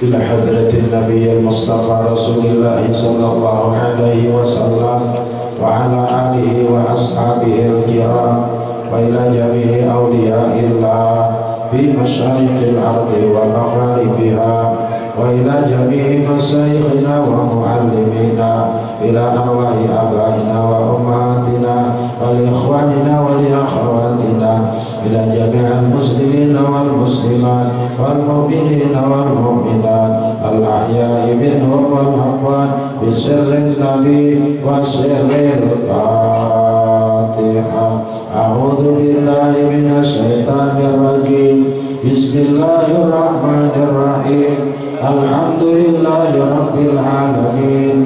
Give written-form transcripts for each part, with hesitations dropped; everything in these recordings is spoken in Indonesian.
إلى حضرة النبي المصطفى رسول الله صلى الله عليه وسلم وعلى آله وأصحابه الكرام وإلى جميع أولياء الله في مشارق الأرض ومغاربها وإلى جميع مشايخنا ومعلمينا إلى أرواح آبائنا وأمهاتنا ولإخواننا ولأخواتنا إلى جميع المسلمين والمسلمات والمؤمنين والمؤمنات الأحياء منهم والأموات بسر النبي وسر الفاتحة. أعوذ بالله من الشيطان الرجيم. بسم الله الرحمن الرحيم. الحمد لله رب العالمين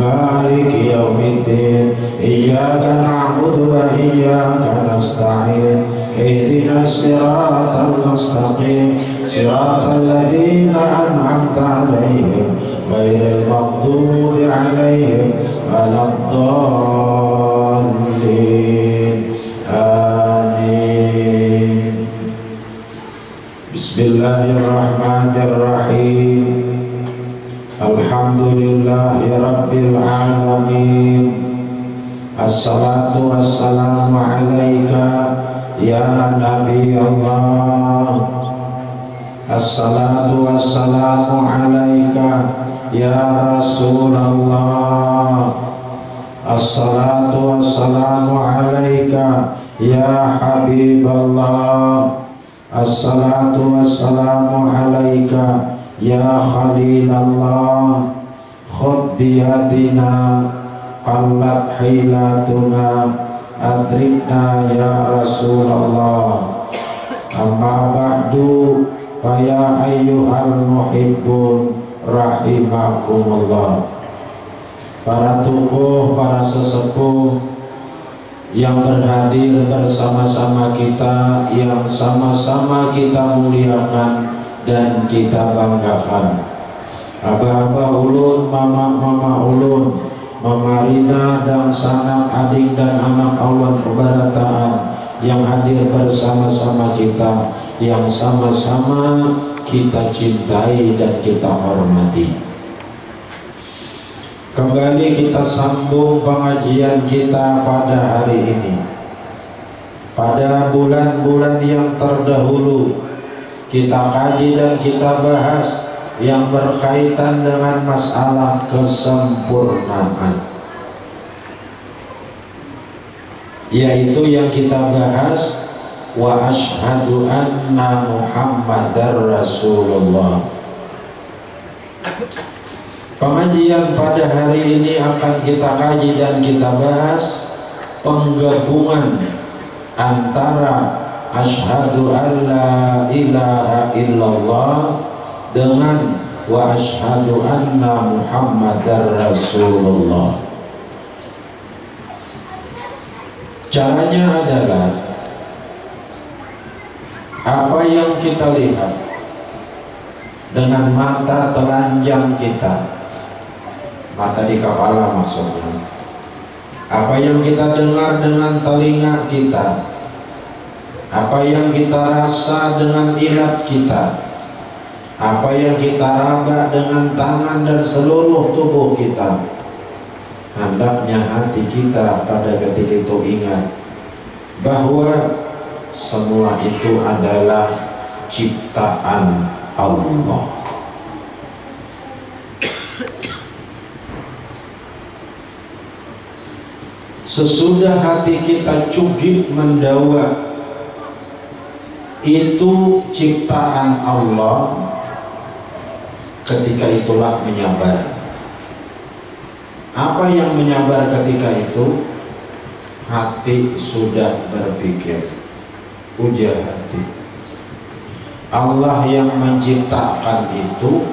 مالك يوم الدين. إياك نعبد وإياك نستعين. اهدنا الصراط المستقيم صراط الذين أنعمت عليهم غير المغضوب عليهم ولا الضالين. آمين. بسم الله الرحمن الرحيم. الحمد لله رب العالمين. الصلاة والسلام عليك يا نبي الله. الصلاة والسلام عليك يا رسول الله. الصلاة والسلام عليك يا حبيب الله. الصلاة والسلام عليك يا خليل الله. خذ بيدنا قلت حيلتنا أدركنا يا رسول الله. أما بعد فيا أيها المحبون rahimakumullah. Para tokoh, para sesepuh yang berhadir bersama-sama kita, yang sama-sama kita muliakan dan kita banggakan. Abah-abah ulun, mama-mama ulun, Mama Rina dan sanak adik dan anak Allah keberkataan yang hadir bersama-sama kita, yang sama-sama kita cintai dan kita hormati. Kembali kita sambung pengajian kita pada hari ini. Pada bulan-bulan yang terdahulu kita kaji dan kita bahas yang berkaitan dengan masalah kesempurnaan, yaitu yang kita bahas wa asyhadu anna Muhammadar Rasulullah. Pengajian pada hari ini akan kita kaji dan kita bahas penggabungan antara asyhadu an la ilaha illallah dengan wa asyhadu anna Muhammadar Rasulullah. Caranya adalah apa yang kita lihat dengan mata telanjang kita, mata di kepala maksudnya, apa yang kita dengar dengan telinga kita, apa yang kita rasa dengan ilat kita, apa yang kita raba dengan tangan dan seluruh tubuh kita, hendaknya hati kita pada ketika itu ingat bahwa semua itu adalah ciptaan Allah. Sesudah hati kita cugip mendawak itu ciptaan Allah, ketika itulah menyabar. Apa yang menyabar ketika itu? Hati sudah berpikir, ujar hati, Allah yang menciptakan itu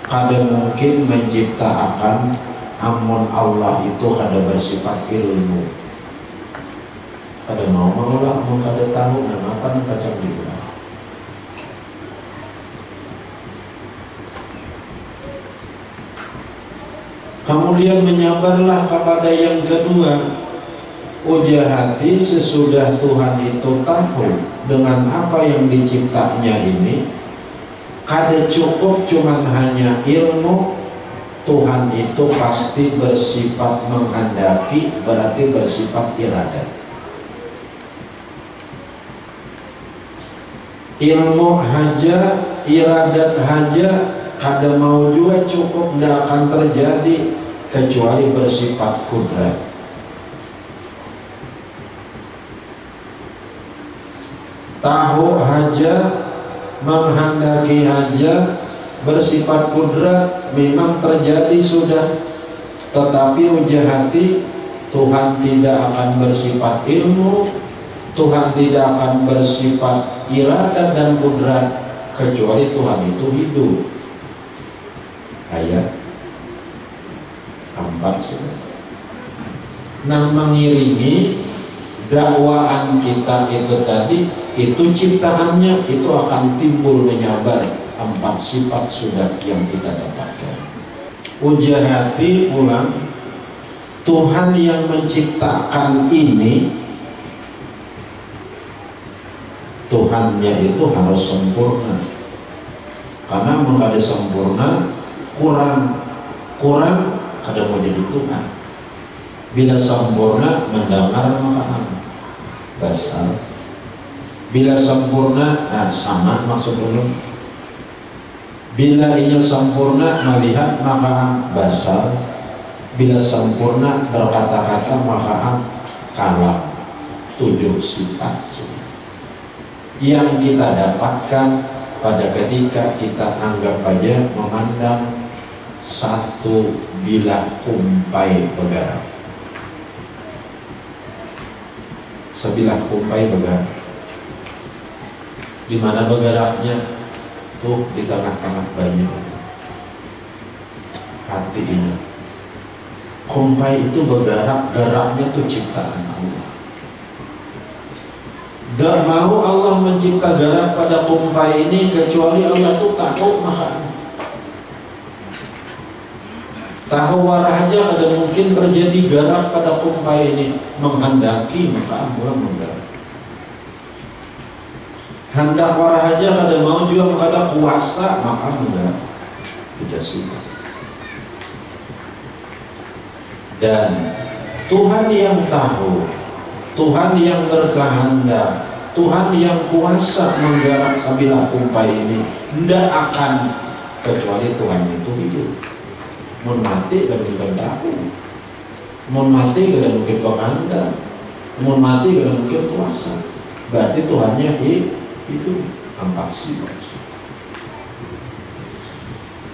kada mungkin menciptakan amun Allah itu kada bersifat ilmu. Kada mau mengolah amun kada tahu dan apa yang kacang diulah. Kemudian menyabarlah kepada yang kedua, ujar hati sesudah Tuhan itu tahu dengan apa yang diciptanya ini, kada cukup cuman hanya ilmu. Tuhan itu pasti bersifat menghendaki, berarti bersifat iradat. Ilmu haja, iradat haja, kada mau juga cukup, tidak akan terjadi kecuali bersifat kudrat. Tahu haja, menghendaki haja, bersifat kudrat memang terjadi sudah, tetapi ujar hati Tuhan tidak akan bersifat ilmu, Tuhan tidak akan bersifat iradat dan kudrat kecuali Tuhan itu hidup. Ayat 4 sudah. Nah, mengiringi dakwaan kita itu tadi, itu ciptaannya itu akan timbul menyabar 4 sifat sudah yang kita dapatkan. Ujar hati ulang, Tuhan yang menciptakan ini, Tuhannya itu harus sempurna. Karena kalau ada sempurna, kurang kada mau jadi Tuhan. Bila sempurna mendengar maka basal. Bila sempurna sama maksud dulu. Bila ia sempurna melihat maka basal. Bila sempurna berkata-kata maka kalam. 7 sifat yang kita dapatkan pada ketika kita anggap aja memandang satu bilah kumpai bergerak. Sebilah kumpai bergerak. Di mana bergeraknya? Tuh di tengah-tengah banyu. Hati ini. Kumpai itu bergerak, geraknya tuh ciptaan Allah. Gak mau Allah mencipta gerak pada kumpai ini kecuali Allah tuh tahu maka tahu warahnya ada mungkin terjadi gerak pada kumpai ini, menghendaki maka Allah menggerak. Hendak warahnya ada mau juga maka ada kuasa maka menggerak. Tidak sifat. Dan Tuhan yang tahu, Tuhan yang berkehendak, Tuhan yang kuasa menggerak sebilah kumpai ini, tidak akan kecuali Tuhan itu hidup. Mau mati dan bukan tahu, mau mati dan mungkin kehendak, mau mati dan mungkin kuasa. Berarti Tuhannya hidup. 4 sifat.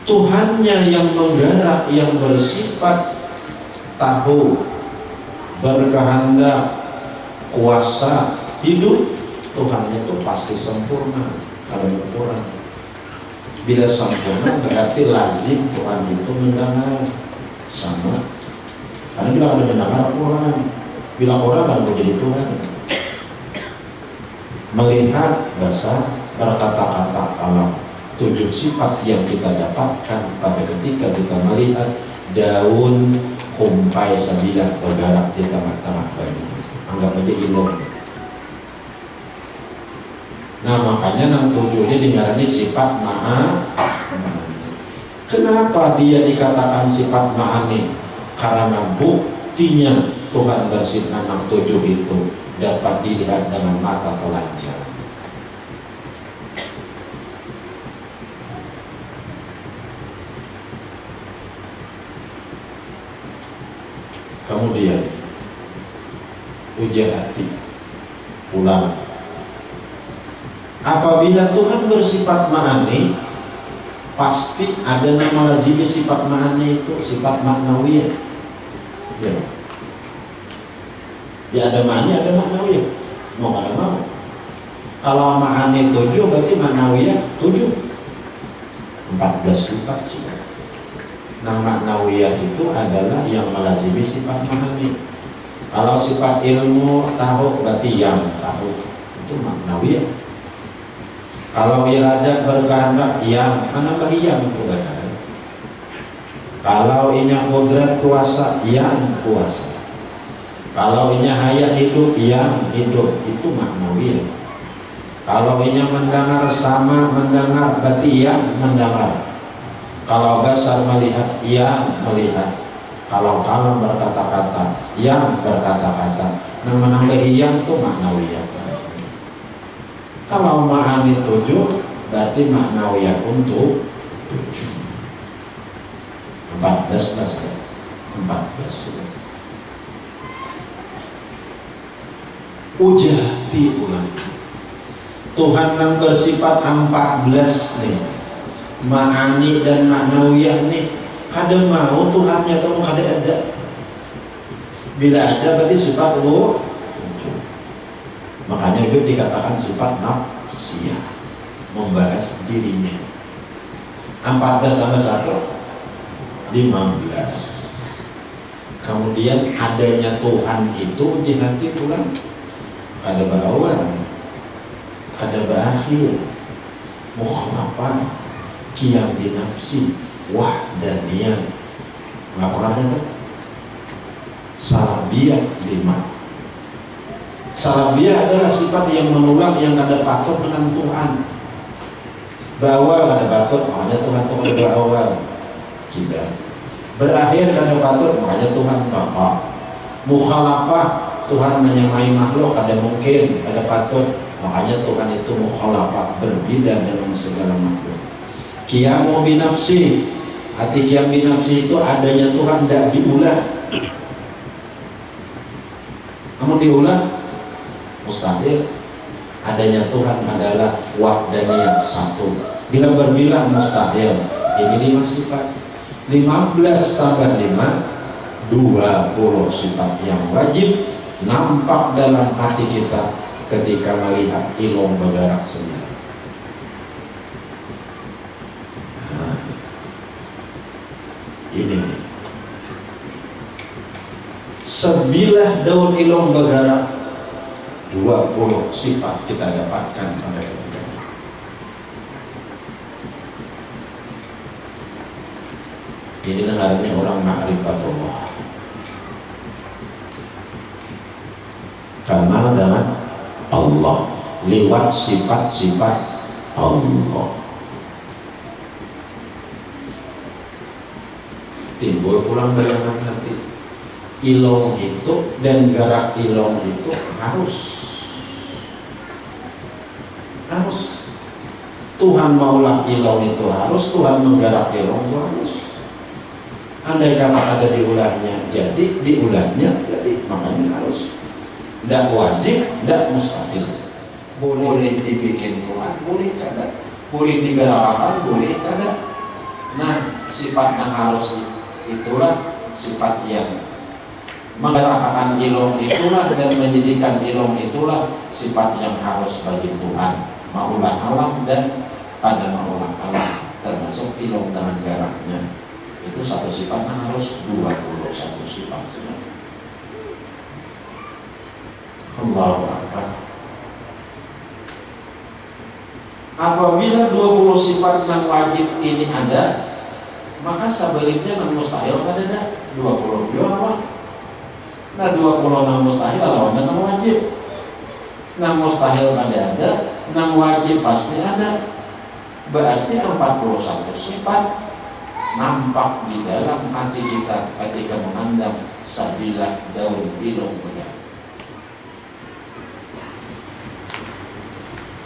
Tuhannya yang menggerak, yang bersifat tahu, berkehendak, kuasa, hidup, Tuhan itu pasti sempurna. Kalau kurang, bila sempurna berarti lazim Tuhan itu mendengar sama. Karena bila ada mendengar kurang, bila kurang kan menjadi Tuhan. Melihat basar, berkata-kata alam, 7 sifat yang kita dapatkan pada ketika kita melihat daun kumpai sebilah bergerak di tengah-tengah banyu. Anggap aja ilmu. Nah makanya yang 7 ini dingarani sifat maha. Kenapa dia dikatakan sifat ma'ani? Karena buktinya Tuhan bersifat 7 itu dapat dilihat dengan mata telanjang. Kemudian ujar hati ulang. Apabila Tuhan bersifat ma'ani, pasti ada nama lazim sifat ma'ani itu sifat maknawiyah. Ya. Ya ada ma'ani, ada maknawiyah. Mau ada mau. Kalau ma'ani 7 berarti maknawiyah 7. 14 sifat sih. Nah maknawiyah itu adalah yang melazimi sifat ma'ani. Kalau sifat ilmu tahu berarti yang tahu, itu maknawiyah. Kalau iradat berkehendak yang menambah yang itu benar. Kalau inya qudrat kuasa yang kuasa. Kalau inya hayat hidup yang hidup, itu maknawiyah. Kalau inya mendengar sama mendengar berarti yang mendengar. Kalau basar melihat yang melihat. Kalau kalam berkata-kata yang berkata-kata. Nah menambahi yang itu maknawiyah. Kalau ma'ani 7 berarti maknawiyah untuk 14 ujati ulang. Tuhan yang bersifat 14 nih, ma'ani dan maknawiyah nih, kada mau Tuhannya atau kada ada. Bila ada berarti sifat lu. Makanya itu dikatakan sifat nafsiyah, membahas dirinya. 14 tambah 1 15. Kemudian adanya Tuhan itu di hati pulang ada bawah, ada berakhir, mukhalafah, qiyam bi nafsi, wahdaniyah. Ngapa ada tuh? Salabiyah 5. Salabiyah adalah sifat yang menolak yang ada patut dengan Tuhan. Berawal ada patut, makanya Tuhan itu ada berawal. Kita berakhir ada patut, makanya Tuhan Bapa. Mukhalafah, Tuhan menyamai makhluk, ada mungkin, ada patut, makanya Tuhan itu mukhalafah, berbeda dengan segala makhluk. Qiyamu binafsi, hati qiyam binafsi itu adanya Tuhan tidak diulah. Namun diulah mustahil. Adanya Tuhan adalah wahdaniyah satu. Bila berbilang mustahil. Ini 5 sifat. 15 tambah 5 20 sifat yang wajib nampak dalam hati kita ketika melihat ilmu bergerak sendiri. Nah, ini sebilah daun ilmu bergerak 20 sifat kita dapatkan pada ketika ini. Ini dengarnya orang ma'rifatullah. Kenal dengan Allah lewat sifat-sifat Allah. Timbul pulang bayangan hati. Ilong itu dan gerak ilong itu harus Tuhan maulah ilong itu harus, Tuhan menggerak ilong itu harus. Andai kata ada diulahnya, jadi diulahnya jadi, makanya harus. Tidak wajib, tidak mustahil. Boleh dibikin Tuhan, boleh kada. Boleh digerakkan, boleh kada. Nah, sifat yang harus itulah sifat yang menggerakkan ilong itulah dan menjadikan ilong itulah sifat yang harus bagi Tuhan. Maulah alam dan pada maulah alam, termasuk ilong dengan geraknya. Itu satu sifat yang harus 21 sifat. Allahu Akbar. Apabila 20 sifat yang wajib ini ada, maka sebaliknya yang mustahil kan ada 20 juga apa? Nah 20 yang mustahil lawannya yang wajib. Yang mustahil kan ada, yang wajib pasti ada. Berarti 41 sifat nampak di dalam hati kita ketika memandang sabilah daun ilmu bergerak.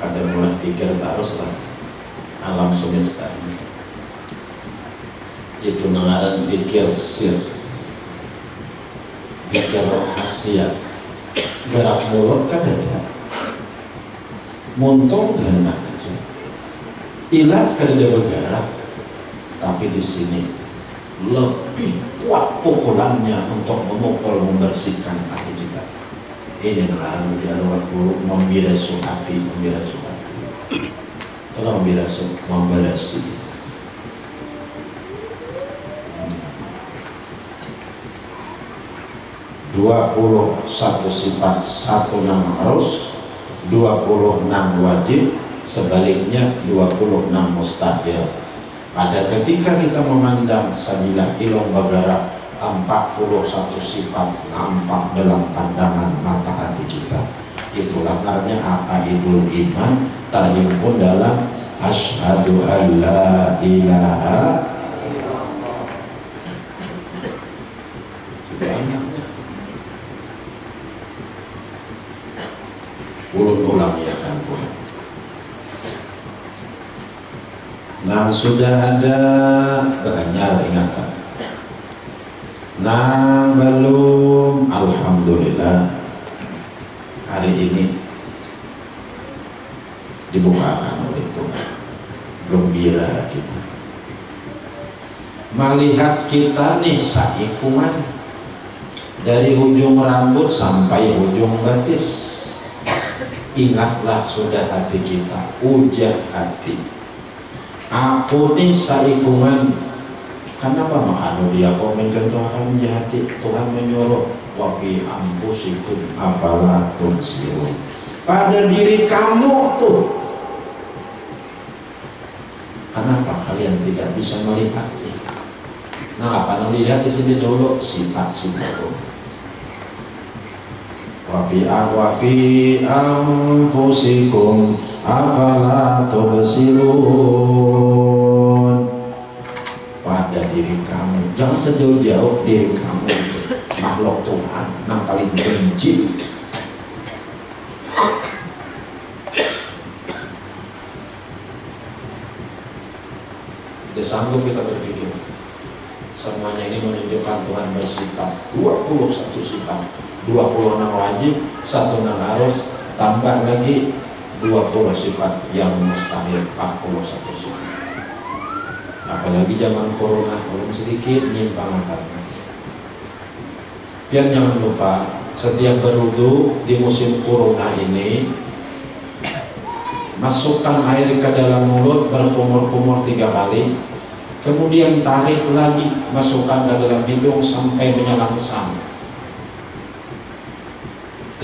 Ada mulai pikir haruslah alam semesta ini. Itu nangaran pikir sir, pikir rahasia. Gerak mulut kan ada, muntung gana aja. Ilat kan ada bergerak, tapi di sini lebih kuat pukulannya untuk memukul, membersihkan hati kita. Ini nangaran di arwah guru membirasu hati, membirasu hati. Kalau membirasu, memberasi. 21 sifat, 1 yang harus, 26 wajib, sebaliknya 26 mustahil. Pada ketika kita memandang sabilah ilmu bagara, 41 sifat nampak dalam pandangan mata hati kita. Itulah karena aqaidul iman terhimpun dalam asyhadu an la ilaha ulang ya kan. Nah sudah ada banyak ingatan. Nah belum, alhamdulillah hari ini dibukakan oleh Tuhan. Gembira kita melihat kita nih saikuman dari ujung rambut sampai ujung batis. Ingatlah sudah hati kita, ujah hati. Aku nih saikungan. Kenapa makanya dia komen Tuhan jahati? Tuhan menyuruh wa fi anfusikum afala tubsirun. Pada diri kamu tuh. Kenapa kalian tidak bisa melihatnya? Nah, apa yang dilihat di sini dulu sifat-sifat itu. Wa fi anfusikum afala tubsirun. Pada diri kamu, jangan sejauh-jauh diri kamu itu makhluk Tuhan yang paling benci. Tidak sanggup kita berpikir semuanya ini menunjukkan Tuhan bersifat 21 sifat, 26 wajib, 1 yang harus, tambah lagi 20 sifat yang mustahil, 41 sifat. Apalagi zaman corona, belum sedikit nyimpang akarnya. Dan jangan lupa, setiap berwudu di musim corona ini, masukkan air ke dalam mulut berkumur-kumur 3 kali, kemudian tarik lagi, masukkan ke dalam hidung sampai menyelangsang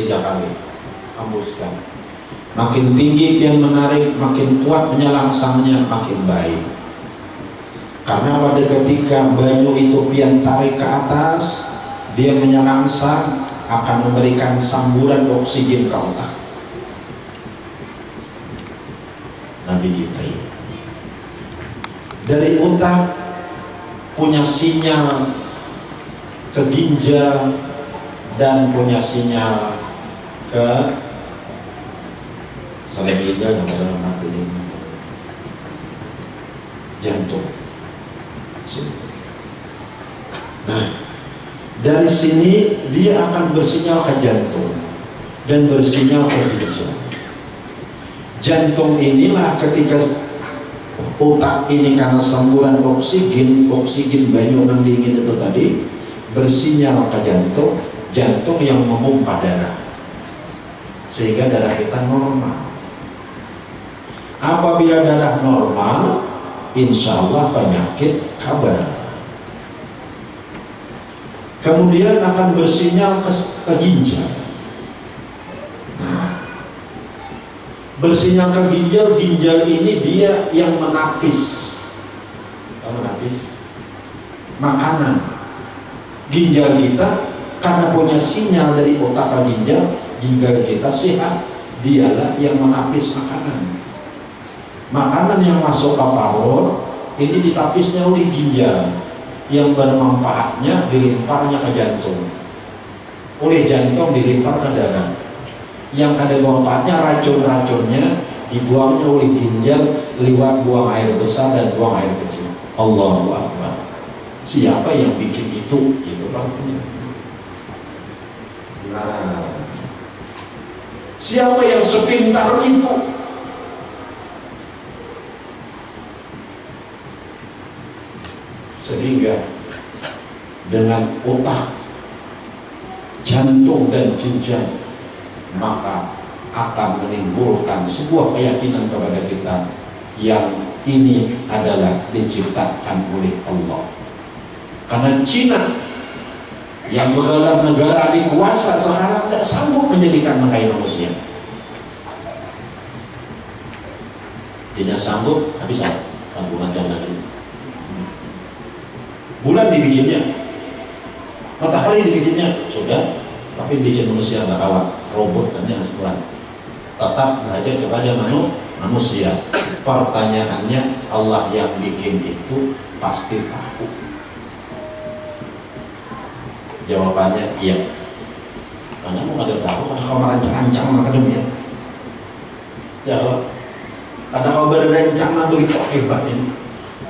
3 kali, hembuskan. Makin tinggi pian menarik, makin kuat menyelangsangnya, makin baik. Karena pada ketika banyu itu pian tarik ke atas, dia menyelangsang, akan memberikan samburan oksigen ke otak. Nabi kita ini dari otak punya sinyal ke ginjal dan punya sinyal ke selain ginjal yang dalam hati ini jantung. Nah, dari sini dia akan bersinyal ke jantung dan bersinyal ke ginjal. Jantung inilah ketika otak ini karena semburan oksigen banyu yang dingin itu tadi bersinyal ke jantung, jantung yang memompa darah sehingga darah kita normal. Apabila darah normal, insya Allah penyakit kabar. Kemudian akan bersinyal ke ginjal. Bersinyal ke ginjal, ginjal ini dia yang menapis makanan. Ginjal kita karena punya sinyal dari otak ke ginjal kita sehat, dialah yang menapis makanan. Makanan yang masuk ke perut ini ditapisnya oleh ginjal, yang bermanfaatnya dilimparnya ke jantung, oleh jantung dilimpar ke darah. Yang ada manfaatnya racun-racunnya dibuangnya oleh ginjal lewat buang air besar dan buang air kecil. Allahu Akbar. Siapa yang bikin itu? Itu artinya. Nah, siapa yang sepintar itu? Sehingga dengan otak, jantung dan ginjal, maka akan menimbulkan sebuah keyakinan kepada kita yang ini adalah diciptakan oleh Allah. Karena Cina yang bergelar negara adik kuasa sekarang tidak sanggup menjadikan nafkahi manusia. Tidak sanggup, habis tabungan dan lagi. Bulan dibikinnya, matahari dibikinnya, sudah, tapi bikin manusia nggak kawan, robot kan yang sebulan. Tetap belajar kepada manusia. Pertanyaannya, Allah yang bikin itu pasti tahu. Jawabannya iya. Karena mau ada tahu, ada kau merancang-rancang maka demikian. Jawab. Ada kau berencana begitu hebat ini.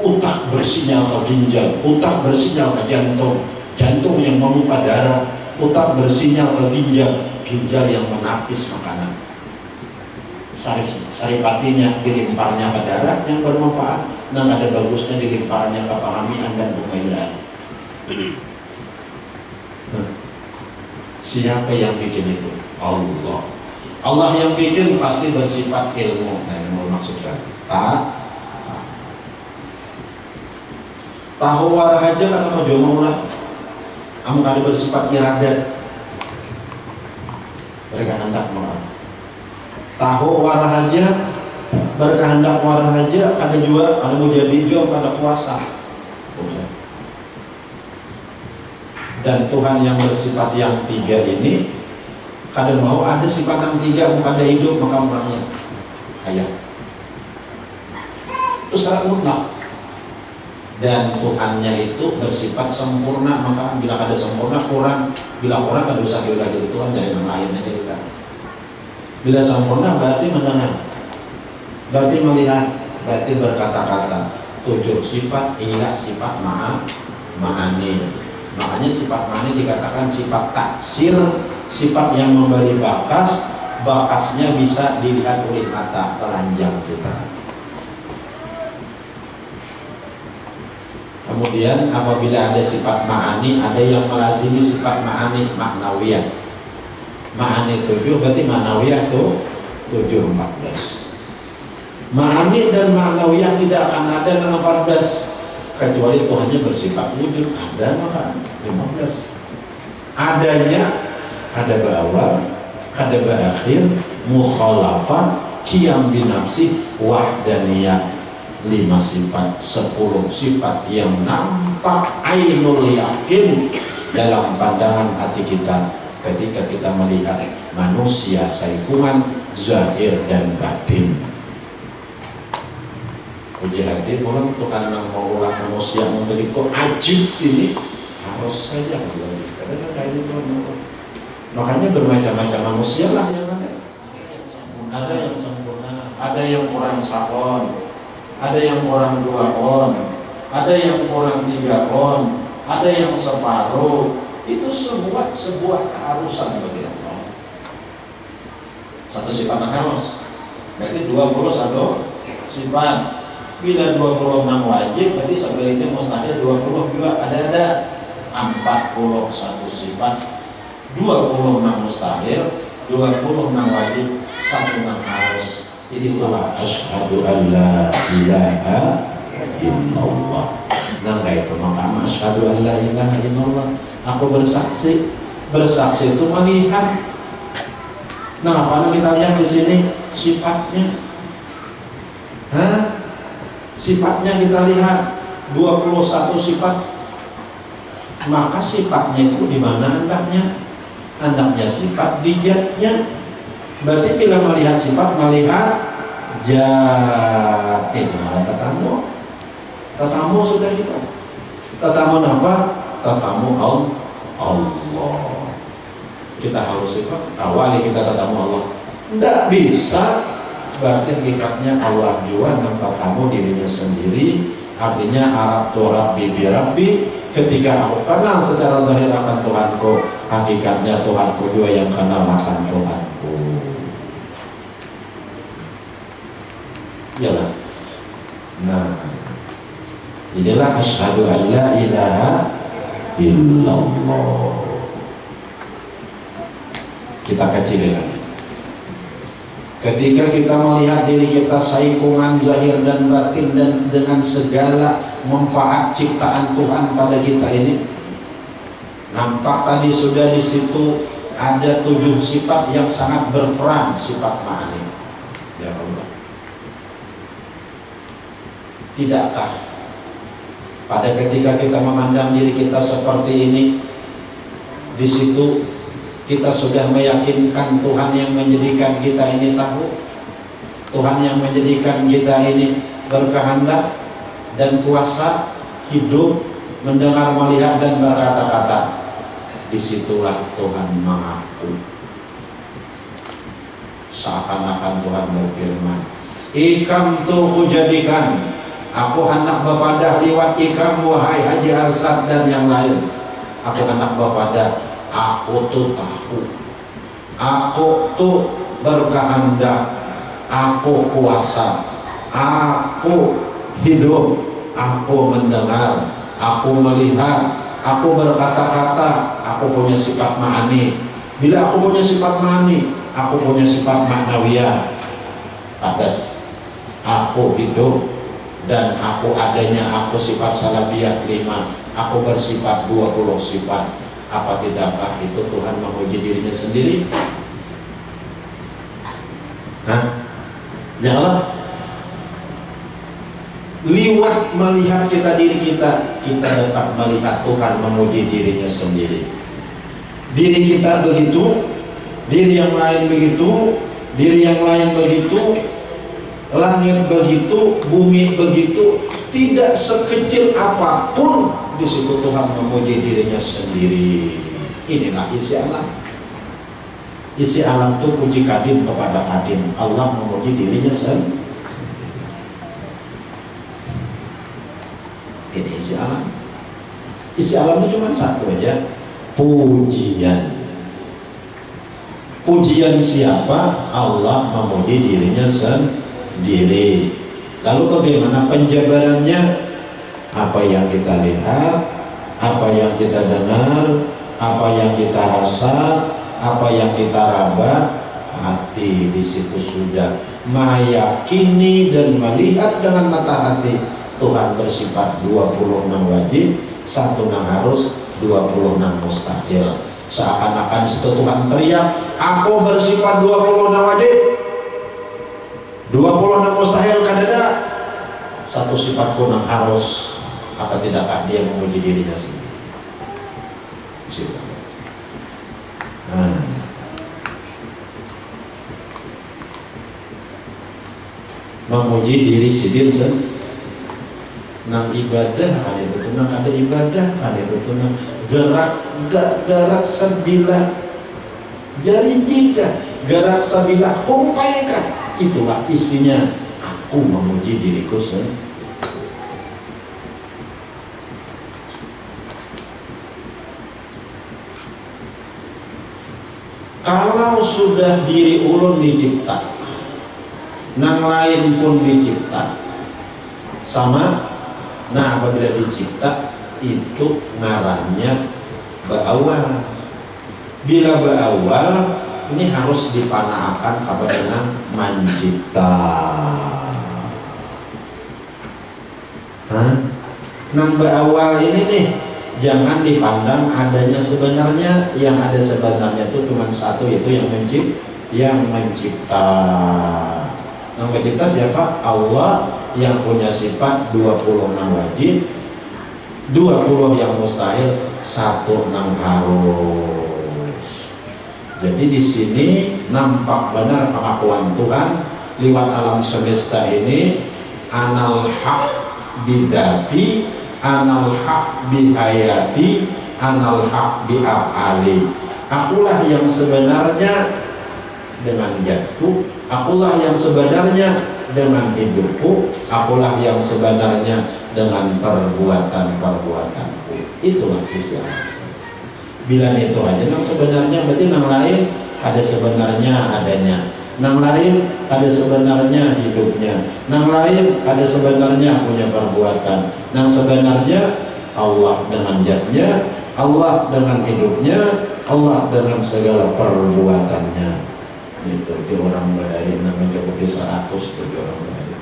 Otak bersinyal ke ginjal, otak bersinyal ke jantung, jantung yang memompa darah, otak bersinyal ke ginjal, ginjal yang menapis makanan. Saripatinya dilimparnya ke darah yang bermanfaat, dan ada bagusnya dilimparnya ke pahamian dan pengairan. Siapa yang bikin itu? Allah. Allah yang bikin pasti bersifat ilmu. Nah, yang mau maksudkan tahu warah aja kata mau jomo lah. Kamu kada bersifat iradat. Berkehendak maaf. Tahu warah aja, berkehendak warah aja, ada juga, ada mau jadi juga, ada kuasa. Dan Tuhan yang bersifat yang tiga ini, kada mau ada sifat yang tiga, bukan ada hidup maka orangnya hayat. Itu syarat mutlak. Dan Tuhannya itu bersifat sempurna, maka bila ada sempurna kurang, bila kurang ada usah bila jadi Tuhan dari yang lain aja kita. Bila sempurna berarti mendengar, berarti melihat, berarti berkata-kata. 7 sifat, iya sifat ma'ani. Makanya sifat ma'ani dikatakan sifat taksir, sifat yang memberi bakas, bakasnya bisa dilihat oleh mata telanjang kita. Kemudian apabila ada sifat ma'ani, ada yang melazimi sifat ma'ani maknawiyah. Ma'ani 7 berarti maknawiyah itu 7, 14. Ma'ani dan maknawiyah tidak akan ada dengan 14 kecuali Tuhannya bersifat wujud. Ada maka 15. Adanya ada berawal, ada berakhir, mukhalafah, qiyam binafsi, wahdaniyah. 5 sifat, 10 sifat yang nampak ainul yakin dalam pandangan hati kita ketika kita melihat manusia saikungan zahir dan batin. Uji hati orang untuk karena mau ulah manusia yang begitu ajib ini harus saja karena kayak itu. Makanya bermacam-macam manusia lah yang ada. Ada yang sempurna, ada yang kurang sakon, ada yang kurang 2 on, ada yang kurang 3 on, ada yang separuh. Itu sebuah keharusan bagi Allah. Satu sifat harus, berarti 21 sifat. Bila 26 wajib, berarti sebaliknya mustahil 22 ada 41 sifat, 26 mustahil, 26 wajib, 1 harus. Jadi itulah asyhadu an la ilaha illallah. Nah itu maka asyhadu an la ilaha illallah. Aku bersaksi. Bersaksi itu melihat. Nah apa kita lihat di sini sifatnya? Sifatnya kita lihat 21 sifat. Maka sifatnya itu di mana hendaknya? Hendaknya sifat di zatnya. Berarti bila melihat sifat, melihat jati. Tatamu sudah kita. Tatamu apa? Tatamu Allah. Kita harus sifat. Awali kita tatamu Allah. Tidak bisa. Berarti hakikatnya Allah juga nampak kamu dirinya sendiri. Artinya Arab tu Rabbi bi Rabbi. Ketika aku kenal secara zahir akan Tuhanku, hakikatnya Tuhanku juga yang kenal akan Tuhanku. Yalah. Nah, inilah asyhadu an la ilaha illallah. Kita kecilin lagi. Ketika kita melihat diri kita saikungan zahir dan batin dan dengan segala manfaat ciptaan Tuhan pada kita ini, Nampak tadi sudah di situ ada 7 sifat yang sangat berperan, sifat ma'ani. Ya Allah, tidakkah pada ketika kita memandang diri kita seperti ini, di situ kita sudah meyakinkan Tuhan yang menjadikan kita ini tahu, Tuhan yang menjadikan kita ini berkehendak dan kuasa, hidup, mendengar, melihat, dan berkata-kata. Disitulah Tuhan mengaku. Seakan-akan Tuhan berfirman, ikam tuh kujadikan, aku hendak bepadah liwat ikam wahai Haji Arsad dan yang lain. Aku hendak bepadah, aku tuh tahu, aku tuh berkehendak, aku kuasa, aku hidup, aku mendengar, aku melihat, aku berkata-kata, aku punya sifat ma'ani. Bila aku punya sifat ma'ani, aku punya sifat ma'nawiyah. Atas aku hidup dan aku adanya, aku sifat salabiyah 5, aku bersifat 20 sifat. Apa tidakkah itu Tuhan memuji dirinya sendiri? Hah? Janganlah liwat melihat kita diri kita dapat melihat Tuhan memuji dirinya sendiri. Diri kita begitu, diri yang lain begitu, diri yang lain begitu, langit begitu, bumi begitu. Tidak sekecil apapun di situ Tuhan memuji dirinya sendiri. Inilah isi alam. Isi alam itu puji kadim kepada kadim. Allah memuji dirinya sendiri. Ini isi alam. Isi alamnya cuma satu aja, pujian. Pujian siapa? Allah memuji dirinya sendiri. Lalu bagaimana penjabarannya? Apa yang kita lihat, apa yang kita dengar, apa yang kita rasa, apa yang kita raba, hati di situ sudah meyakini dan melihat dengan mata hati Tuhan bersifat 26 wajib, 1 harus, 26 mustahil. Seakan-akan situ Tuhan teriak, aku bersifat 26 wajib, 26 mustahil kadada, 1 sifatku 6 harus. Apa tidakkah dia memuji dirinya sendiri? Memuji diri sendiri nang ibadah ada itu nang ada ibadah ada itu nang gerak sebilah jari jika gerak sebilah kumpaikan, itulah isinya aku memuji diriku sendiri. Kalau sudah diri ulun dicipta, nang lain pun dicipta sama. Nah, apabila dicipta itu ngarannya berawal. Bila berawal ini harus dipanaakan kepada nang mencipta. Nang berawal ini nih jangan dipandang adanya sebenarnya. Yang ada sebenarnya itu cuma satu, yaitu yang mencipta. Yang mencipta siapa? Allah, yang punya sifat 26 wajib, 20 yang mustahil, 1 harus. Jadi di sini nampak benar pengakuan Tuhan lewat alam semesta ini, anal haq bidati, anal haq bihayati, anal haq bi'af'ali. Akulah yang sebenarnya dengan jatuh, akulah yang sebenarnya dengan hidupku, akulah yang sebenarnya dengan perbuatan-perbuatanku. Itulah isi alam. Bila itu aja nang sebenarnya, berarti nang lain ada sebenarnya adanya, nang lain ada sebenarnya hidupnya, nang lain ada sebenarnya punya perbuatan, nang sebenarnya Allah dengan zatnya, Allah dengan hidupnya, Allah dengan segala perbuatannya. Itu di orang baik namanya di 100 di orang baik.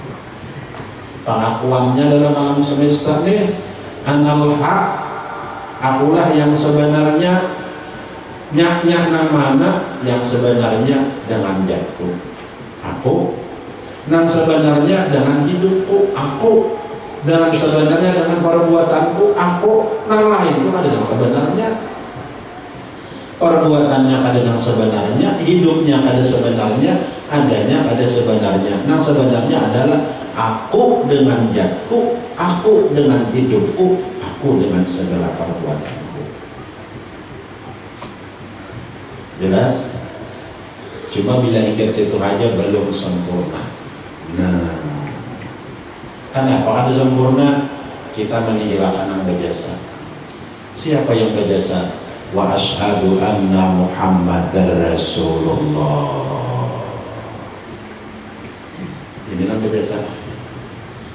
Pengakuannya dalam alam semesta ini anal haq Akulah yang sebenarnya nyak namana yang sebenarnya dengan jatku. Aku yang sebenarnya dengan hidupku. Aku dengan sebenarnya dengan perbuatanku. Aku yang lain itu ada yang sebenarnya. Perbuatannya ada yang sebenarnya, hidupnya ada sebenarnya, adanya ada sebenarnya. Yang sebenarnya adalah aku dengan jatku, aku dengan hidupku, aku dengan segala perbuatanku. Jelas? Cuma bila ingat situ aja belum sempurna. Nah, kenapa ada sempurna? Kita meninggalkan yang berjasa. Siapa yang berjasa? Wa ashhadu anna Muhammadar Rasulullah. Inilah berjasa.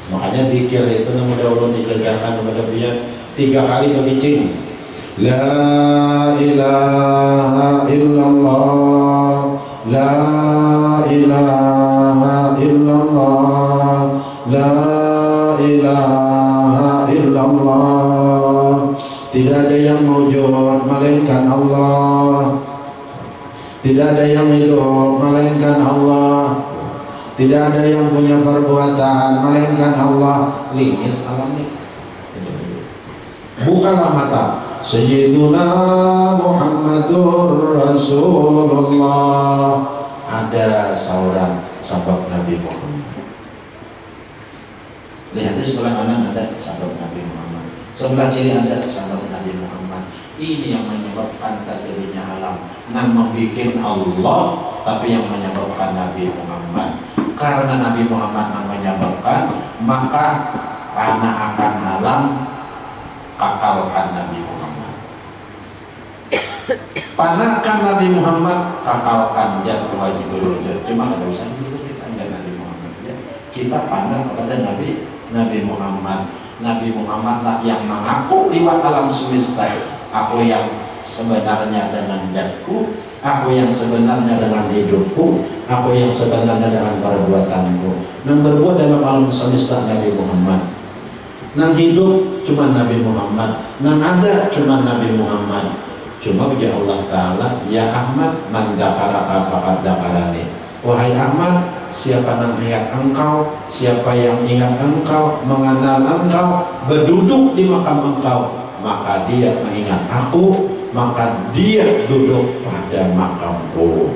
Makanya zikir itu namanya Allah dijazakan kepada dia 3 kali begitu. La ilaha illallah, la ilaha illallah, la ilaha illallah. Tidak ada yang wujud melainkan Allah, tidak ada yang hidup melainkan Allah, tidak ada yang punya perbuatan melainkan Allah. Lingis alamnya. Bukanlah mata. Sayyiduna Muhammadur Rasulullah. Ada seorang sahabat Nabi Muhammad. Lihat di sebelah kanan ada sahabat Nabi Muhammad, sebelah kiri ada sahabat Nabi Muhammad. Ini yang menyebabkan terjadinya alam. Yang membuat Allah, tapi yang menyebabkan Nabi Muhammad. Karena Nabi Muhammad yang menyebabkan, maka karena akan alam kakalkan Nabi Muhammad. Panakan Nabi Muhammad, kakalkan jatuh wajib berwujud. Cuma ada usah itu kita enggak Nabi Muhammad. Kita pandang kepada Nabi Muhammad. Nabi Muhammad lah yang mengaku lewat alam semesta. Aku yang sebenarnya dengan jatku, aku yang sebenarnya dengan hidupku, aku yang sebenarnya dengan perbuatanku. Yang berbuat dalam alam semesta Nabi Muhammad. Yang hidup cuma Nabi Muhammad. Yang ada cuma Nabi Muhammad. Cuma bagi Allah Ta'ala, ya Ahmad, man dakaraka faqad dakarani. Wahai Ahmad, siapa yang ingat engkau, siapa yang ingat engkau, mengenal engkau, berduduk di makam engkau, maka dia mengingat aku, maka dia duduk pada makamku.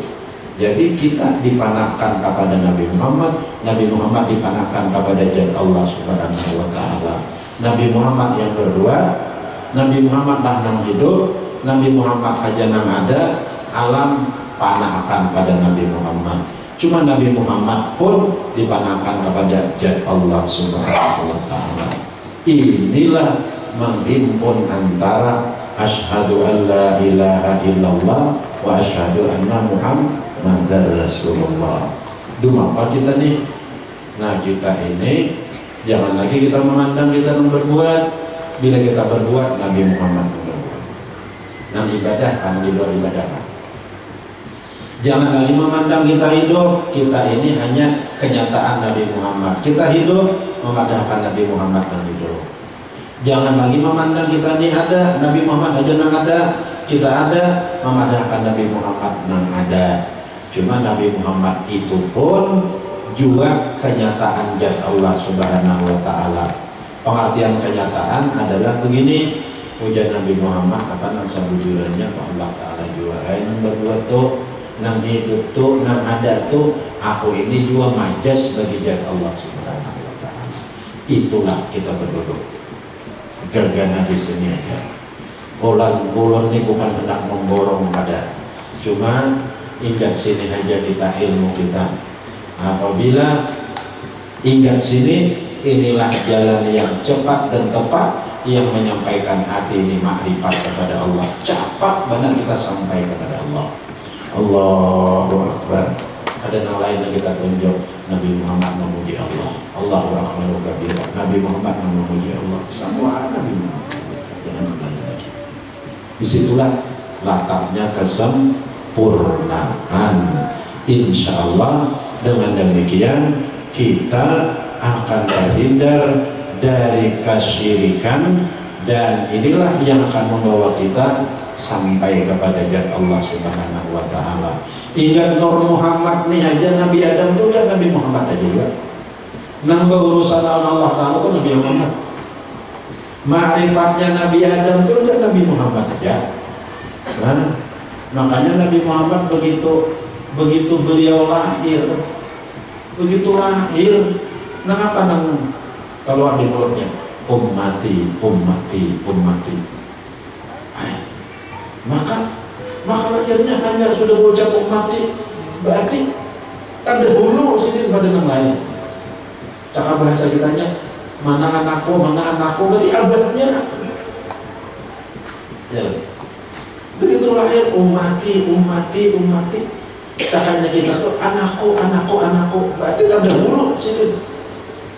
Jadi kita dipanahkan kepada Nabi Muhammad, Nabi Muhammad dipanahkan kepada Jat Allah Subhanahu wa Ta'ala. Nabi Muhammad yang berdua, Nabi Muhammad lah yang hidup, Nabi Muhammad aja yang ada, alam panahkan pada Nabi Muhammad. Cuma Nabi Muhammad pun dipanahkan kepada Jat Allah Subhanahu wa Ta'ala. Inilah menghimpun antara asyhadu an la ilaha illallah wa asyhadu anna Muhammadar Rasulullah. Dua apa kita nih? Nah, kita ini jangan lagi kita memandang kita berbuat. Bila kita berbuat, Nabi Muhammad berbuat. Yang ibadah kan di luar ibadah kan. Jangan lagi memandang kita hidup, kita ini hanya kenyataan Nabi Muhammad. Kita hidup memadahkan Nabi Muhammad dan hidup. Jangan lagi memandang kita ini ada, Nabi Muhammad aja yang ada. Kita ada, memadahkan Nabi Muhammad yang ada. Cuma Nabi Muhammad itu pun juga kenyataan Jat Allah Subhanahu wa Ta'ala. Pengertian kenyataan adalah begini, ujian Nabi Muhammad apa nang sabujurannya Allah Ta'ala juga yang berbuat tuh, nang hidup tuh, nang ada tuh, aku ini juga majas bagi Jat Allah Subhanahu wa Ta'ala. Itulah kita berduduk gergana di sini aja. Bulan-bulan ini bukan hendak memborong pada, cuma ingat sini aja kita ilmu kita. Apabila ingat sini, inilah jalan yang cepat dan tepat yang menyampaikan hati ini makrifat kepada Allah. Cepat benar kita sampai kepada Allah. Allahu Akbar. Ada yang lain yang kita tunjuk. Nabi Muhammad memuji Allah. Allahu Akbar kabira. Nabi Muhammad memuji Allah. Semua Nabi Muhammad. Jangan bertanya lagi. Disitulah letaknya kesempurnaan. Insya Allah dengan demikian kita akan terhindar dari kesyirikan dan inilah yang akan membawa kita sampai kepada zat Allah Subhanahu wa Ta'ala. Hingga Nur Muhammad nih aja, Nabi Adam tuh kan Nabi Muhammad aja juga. Nambah urusan Allah Ta'ala tuh Nabi Muhammad. Ma'rifatnya Nabi Adam tuh kan Nabi Muhammad aja. Nah, makanya Nabi Muhammad begitu beliau lahir, nah apa namanya keluar di mulutnya, ummati, ummati, ummati. Maka akhirnya hanya sudah berucap ummati, berarti ada hulu sini pada yang lain. Cara bahasa kitanya, mana anakku, berarti abadnya. Ya. Begitu lahir ummati, ummati, ummati. Caranya kita tuh anakku, berarti ada hulu sini.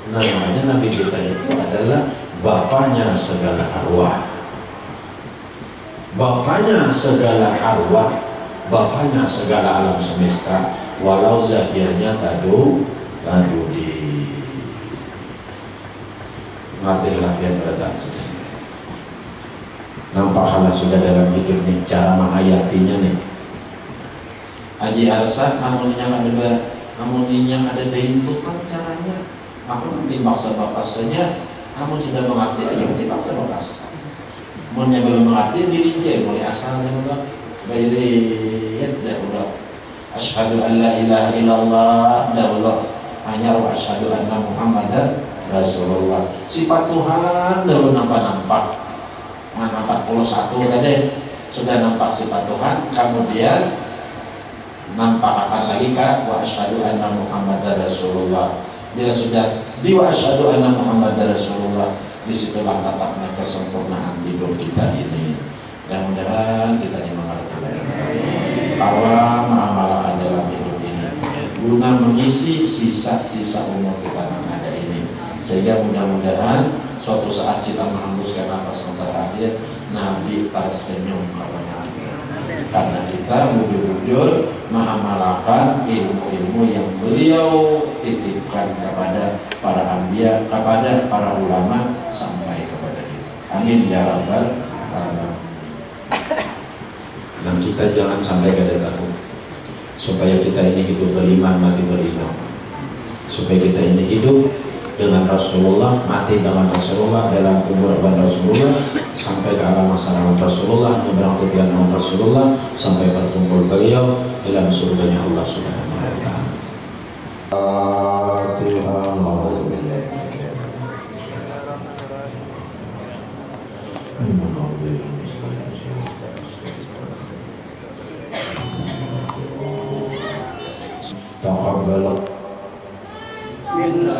Nah, makanya Nabi kita itu adalah bapaknya segala arwah. Bapaknya segala arwah, bapaknya segala alam semesta, walau zahirnya tadu di ngertilah yang berdatang. Nampak halah sudah dalam hidup nih, cara menghayatinya nih. Aji alasan amuninya ada itu kan caranya. Aku nanti baksa bakasnya, kamu sudah mengerti, ayo dipaksa bakas. Mulanya belum mengerti dirinci, mulai asalnya udah bayar dah udah. Asyhadu an la ilaha illallah dah udah. Hanya wa asyhadu anna Muhammadan Rasulullah. Sifat Tuhan dah nampak. Nah 41 tadi sudah nampak sifat Tuhan, kemudian nampak akan lagi kak wa asyhadu anna Muhammadan Rasulullah. Bila sudah di wa asyhadu anna Muhammadan Rasulullah, disitulah letaknya kesempurnaan hidup kita ini. Mudah-mudahan kita dimengerti bahwa mengamalkan dalam hidup ini guna mengisi sisa-sisa umur kita yang ada ini, sehingga mudah-mudahan suatu saat kita menghembuskan nafas terakhir Nabi tersenyum kepada kita, karena kita bujur-bujur mengamalkan ilmu-ilmu yang beliau titipkan kepada para anbiya, kepada para ulama sampai kepada kita. Amin ya rabbal alamin. Dan kita jangan sampai kada tahu, supaya kita ini hidup beriman, mati beriman, supaya kita ini hidup dengan Rasulullah, mati dengan Rasulullah, dalam kubur dengan Rasulullah, sampai ke alam masyarakat Rasulullah, nyebrang tujuan dengan Rasulullah, sampai berkumpul beliau dalam surganya Allah Subhanahu wa Ta'ala. Taqabbal minna